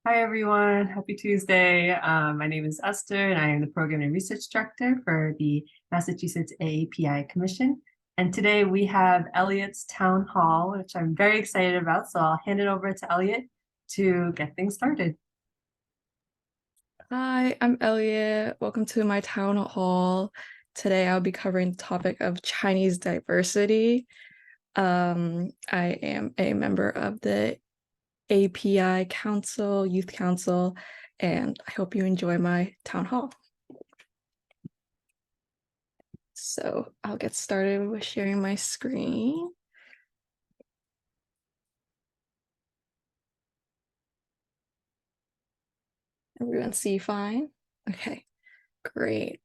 Hi, everyone. Happy Tuesday. My name is Esther, and I am the Program and Research Director for the Massachusetts AAPI Commission. And today we have Elliot's Town Hall, which I'm very excited about. So I'll hand it over to Elliot to get things started. Hi, I'm Elliot. Welcome to my town hall. Today I'll be covering the topic of Chinese diversity. I am a member of the API Council, Youth Council, and I hope you enjoy my town hall. So I'll get started with sharing my screen. Everyone see fine? Okay, great.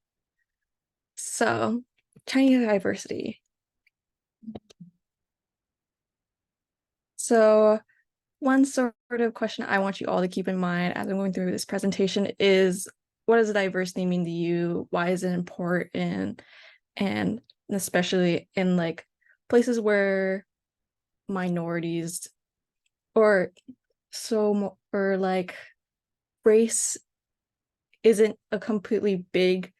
So Chinese diversity. So one sort of question I want you all to keep in mind as I'm going through this presentation is, what does diversity mean to you? Why is it important? And especially in like places where minorities or or like race isn't a completely big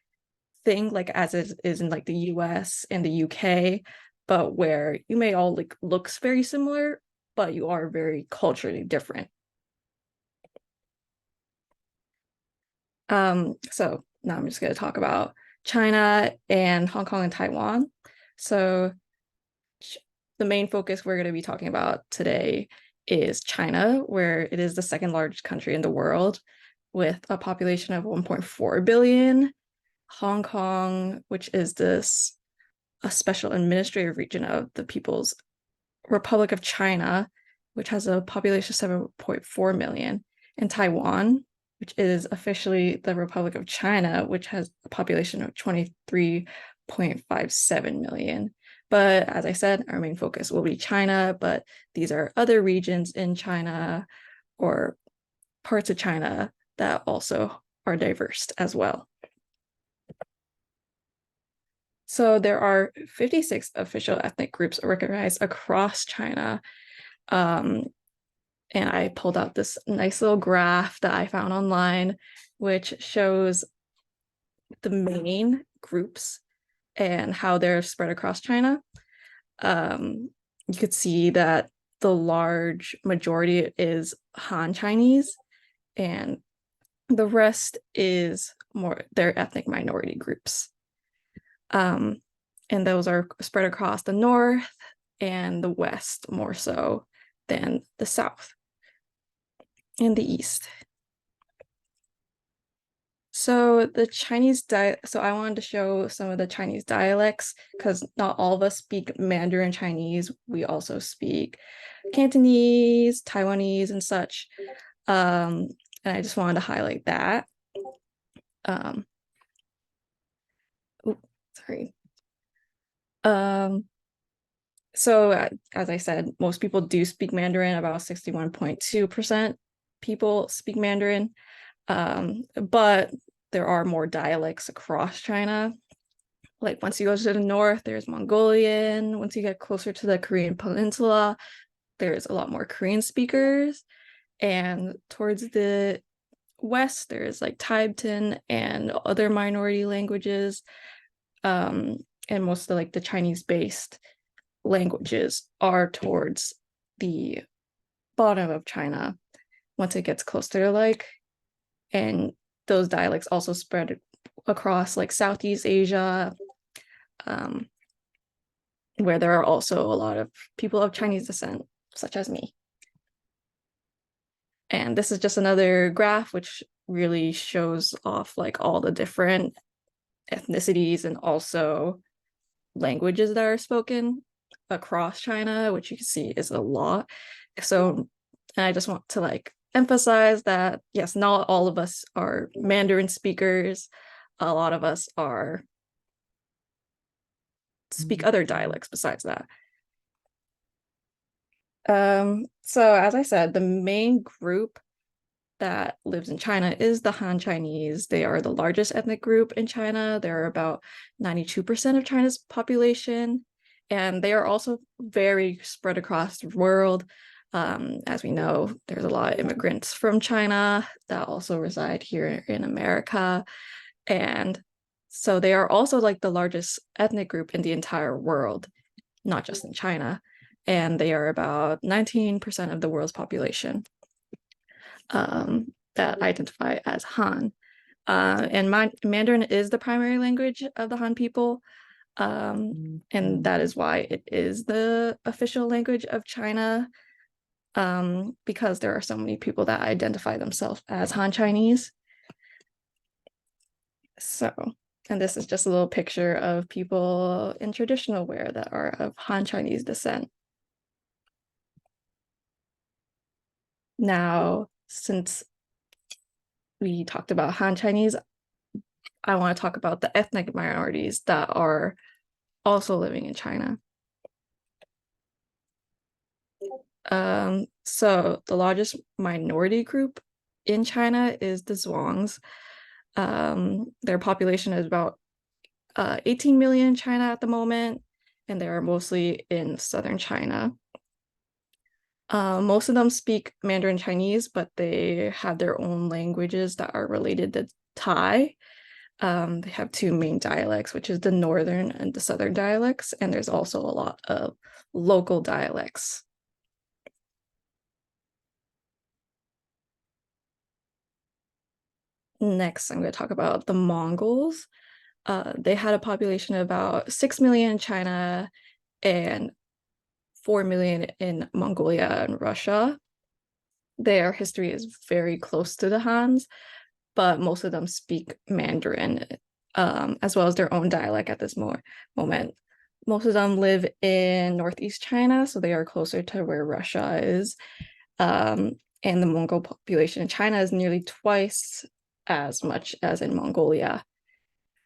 thing like as it is in like the US and the UK, but where you may all like looks very similar, but you are very culturally different. So now I'm just going to talk about China and Hong Kong and Taiwan. So the main focus we're going to be talking about today is China, where it is the second largest country in the world with a population of 1.4 billion. Hong Kong, which is this a special administrative region of the People's Republic of China, which has a population of 7.4 million, and Taiwan, which is officially the Republic of China, which has a population of 23.57 million. But as I said, our main focus will be China, but these are other regions in China or parts of China that also are diverse as well. So there are 56 official ethnic groups recognized across China. Um, and I pulled out this nice little graph that I found online, which shows the main groups and how they're spread across China. You could see that the large majority is Han Chinese, and the rest is more their ethnic minority groups. And those are spread across the north and the west more so than the south and the east. So I wanted to show some of the Chinese dialects because not all of us speak Mandarin Chinese. We also speak Cantonese, Taiwanese, and such. And I just wanted to highlight that. Um, sorry. Um, so as I said, most people do speak Mandarin. About 61.2% people speak Mandarin. But there are more dialects across China. Like once you go to the north, there's Mongolian. Once you get closer to the Korean Peninsula, there's a lot more Korean speakers. And towards the west, there's like Tibetan and other minority languages. And most of like the Chinese-based languages are towards the bottom of China once it gets closer like, and those dialects also spread across like Southeast Asia, um, where there are also a lot of people of Chinese descent, such as me. And this is just another graph which really shows off like all the different ethnicities and also languages that are spoken across China, which you can see is a lot. So I just want to like emphasize that yes, not all of us are Mandarin speakers. A lot of us are speak other dialects besides that. So as I said, the main group that lives in China is the Han Chinese. They are the largest ethnic group in China. They're about 92% of China's population, and they are also very spread across the world. As we know, there's a lot of immigrants from China that also reside here in America. And so they are also like the largest ethnic group in the entire world, not just in China. And they are about 19% of the world's population that identify as Han. And Mandarin is the primary language of the Han people. And that is why it is the official language of China, because there are so many people that identify themselves as Han Chinese. So, and this is just a little picture of people in traditional wear that are of Han Chinese descent. Now, since we talked about Han Chinese, I want to talk about the ethnic minorities that are also living in China. So the largest minority group in China is the Zhuangs. Their population is about 18 million in China at the moment, and they are mostly in southern China. Most of them speak Mandarin Chinese, but they have their own languages that are related to Thai. They have two main dialects, which is the northern and the southern dialects, and there's also a lot of local dialects. Next, I'm going to talk about the Mongols. They had a population of about 6 million in China and 4 million in Mongolia and Russia. Their history is very close to the Hans, but most of them speak Mandarin, as well as their own dialect at this moment. Most of them live in northeast China, so they are closer to where Russia is. And the Mongol population in China is nearly twice as much as in Mongolia.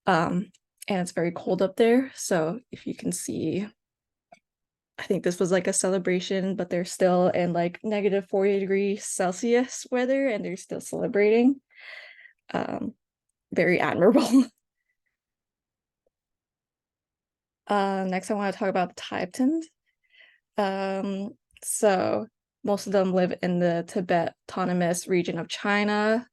And it's very cold up there. So if you can see, I think this was like a celebration, but they're still in like negative 40 degrees Celsius weather and they're still celebrating. Very admirable. Next, I want to talk about the Tibetans. So most of them live in the Tibet Autonomous region of China.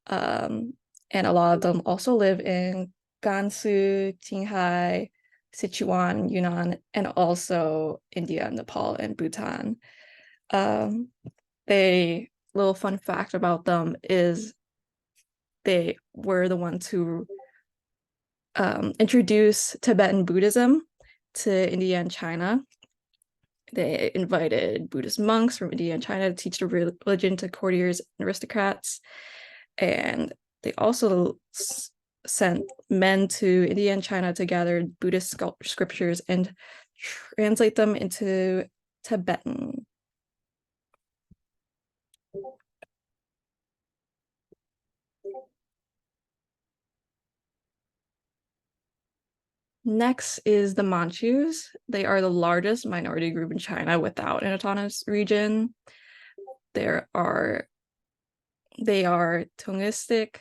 And a lot of them also live in Gansu, Qinghai, Sichuan, Yunnan, and also India, Nepal, and Bhutan. Little fun fact about them is they were the ones who introduced Tibetan Buddhism to India and China. They invited Buddhist monks from India and China to teach the religion to courtiers and aristocrats. And they also sent men to India and China to gather Buddhist scriptures and translate them into Tibetan. Next is the Manchus. They are the largest minority group in China without an autonomous region. They are Tungistic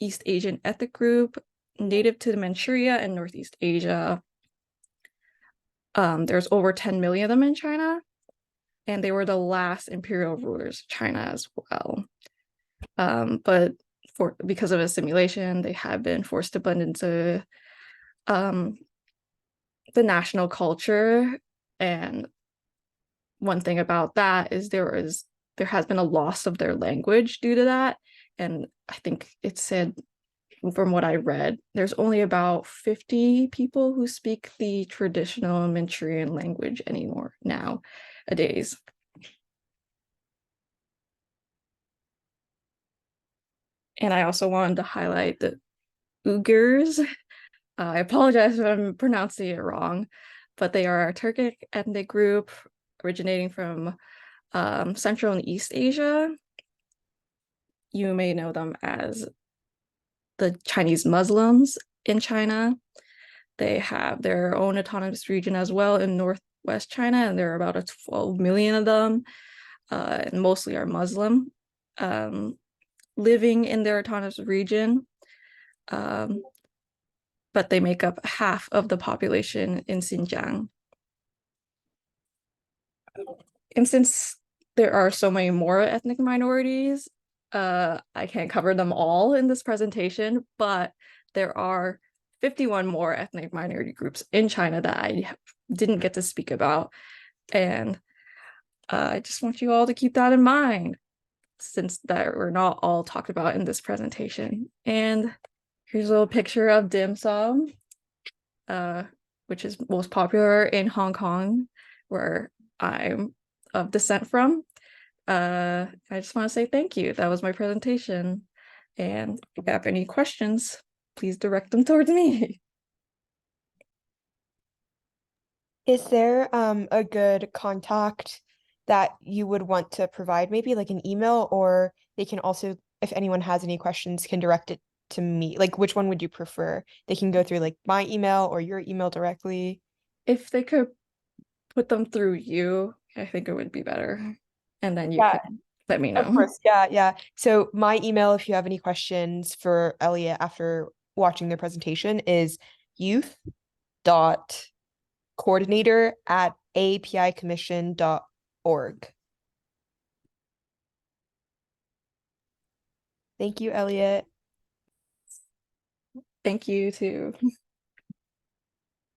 East Asian ethnic group, native to Manchuria and Northeast Asia. There's over 10 million of them in China, and they were the last imperial rulers of China as well. But because of assimilation, they have been forced to blend into the national culture. And one thing about that is there has been a loss of their language due to that. And I think it said, from what I read, there's only about 50 people who speak the traditional Manchurian language anymore nowadays. And I also wanted to highlight the Uyghurs. I apologize if I'm pronouncing it wrong, but they are a Turkic ethnic group originating from Central and East Asia. You may know them as the Chinese Muslims in China. They have their own autonomous region as well in Northwest China, and there are about 12 million of them, and mostly are Muslim, living in their autonomous region. But they make up half of the population in Xinjiang. And since there are so many more ethnic minorities, I can't cover them all in this presentation, but there are 51 more ethnic minority groups in China that I didn't get to speak about. And I just want you all to keep that in mind, since that were not all talked about in this presentation. And here's a little picture of dim sum, which is most popular in Hong Kong, where I'm of descent from. I just want to say thank you. That was my presentation. And if you have any questions, please direct them towards me. Is there a good contact that you would want to provide, maybe like an email, or they can also, if anyone has any questions, can direct it to me? Like, which one would you prefer? They can go through like my email or your email directly. If they could put them through you, I think it would be better. And then you Yeah, could let me of know. course. Yeah, yeah. So my email, if you have any questions for Elliot after watching the presentation, is youth.coordinator@aapicommission.org. Thank you, Elliot. Thank you too.